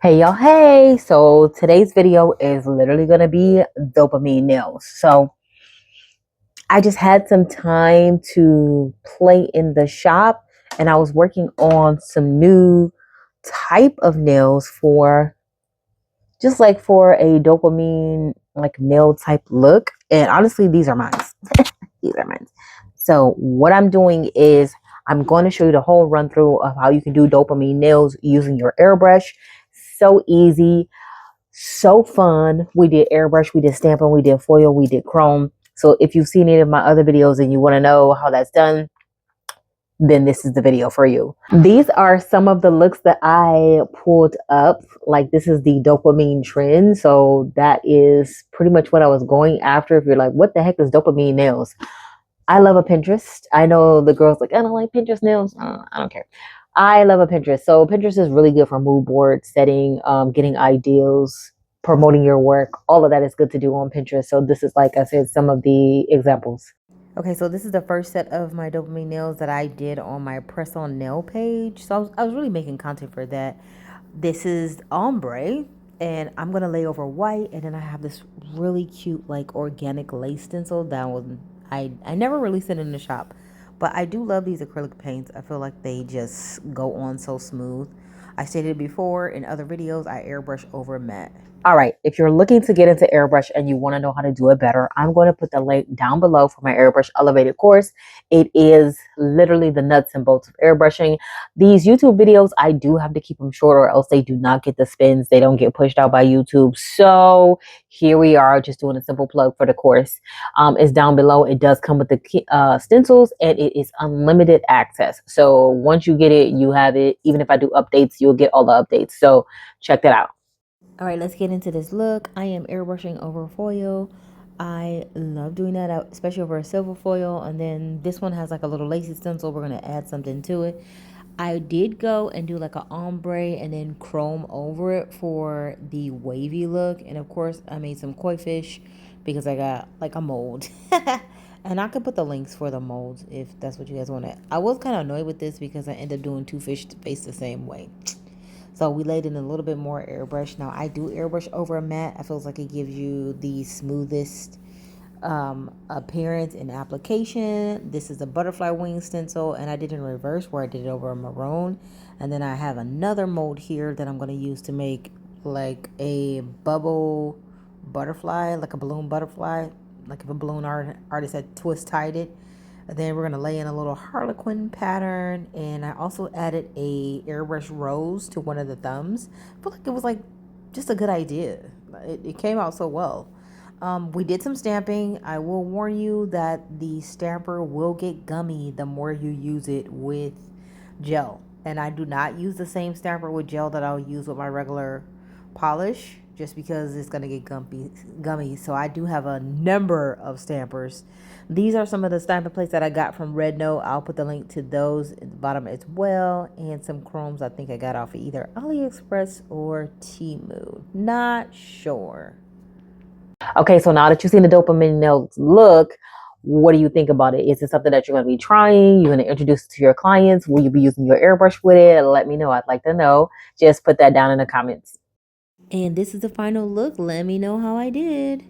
Hey y'all, hey! So today's video is literally gonna be dopamine nails. So I just had some time to play in the shop and I was working on some new type of nails for just like for a dopamine like nail type look. And honestly, these are mine. These are mine. So what I'm doing is I'm going to show you the whole run through of how you can do dopamine nails using your airbrush. So easy. So fun. We did airbrush, we did stamping, we did foil, we did chrome. So if you've seen any of my other videos and you want to know how that's done, then this is the video for you. These are some of the looks that I pulled up. Like this is the dopamine trend. So that is pretty much what I was going after. If you're like, what the heck is dopamine nails? I love a Pinterest. I know the girls like, I don't like Pinterest nails. I don't care. I love a Pinterest. So Pinterest is really good for mood board setting, getting ideas, promoting your work. All of that is good to do on Pinterest. So this is, like I said, some of the examples. Okay, so this is the first set of my dopamine nails that I did on my press on nail page. So I was really making content for that. This is ombre, and I'm gonna lay over white, and then I have this really cute like organic lace stencil that was I never released it in the shop, but I do love these acrylic paints. I feel like they just go on so smooth. I stated before in other videos, I airbrush over matte. All right, if you're looking to get into airbrush and you want to know how to do it better, I'm going to put the link down below for my airbrush elevated course. It is literally the nuts and bolts of airbrushing. These YouTube videos, I do have to keep them short or else they do not get the spins. They don't get pushed out by YouTube. So here we are, just doing a simple plug for the course. It's down below. It does come with the stencils and it is unlimited access. So once you get it, you have it. Even if I do updates, you'll get all the updates. So check that out. All right, let's get into this look. I am airbrushing over foil. I love doing that, especially over a silver foil. And then this one has like a little lacy stencil. We're going to add something to it. I did go and do like an ombre and then chrome over it for the wavy look. And of course, I made some koi fish because I got like a mold. And I could put the links for the molds if that's what you guys want. I was kind of annoyed with this because I ended up doing two fish faced the same way. So we laid in a little bit more airbrush. Now I do airbrush over a matte. I feels like it gives you the smoothest appearance and application. This is a butterfly wing stencil, and I did in reverse where I did it over a maroon. And then I have another mold here that I'm going to use to make like a bubble butterfly, like a balloon butterfly, like if a balloon artist had twist tied it. And then we're going to lay in a little harlequin pattern, and I also added a airbrush rose to one of the thumbs. I feel like it was like just a good idea. It came out so well. We did some stamping. I will warn you that the stamper will get gummy the more you use it with gel. And I do not use the same stamper with gel that I'll use with my regular polish just because it's going to get gummy. So I do have a number of stampers. These are some of the stamping plates that I got from Red Note. I'll put the link to those at the bottom as well. And some chromes I think I got off of either AliExpress or Temu. Not sure. Okay, so now that you've seen the dopamine nails look, what do you think about it? Is it something that you're going to be trying? You're going to introduce it to your clients? Will you be using your airbrush with it? Let me know. I'd like to know. Just put that down in the comments. And this is the final look. Let me know how I did.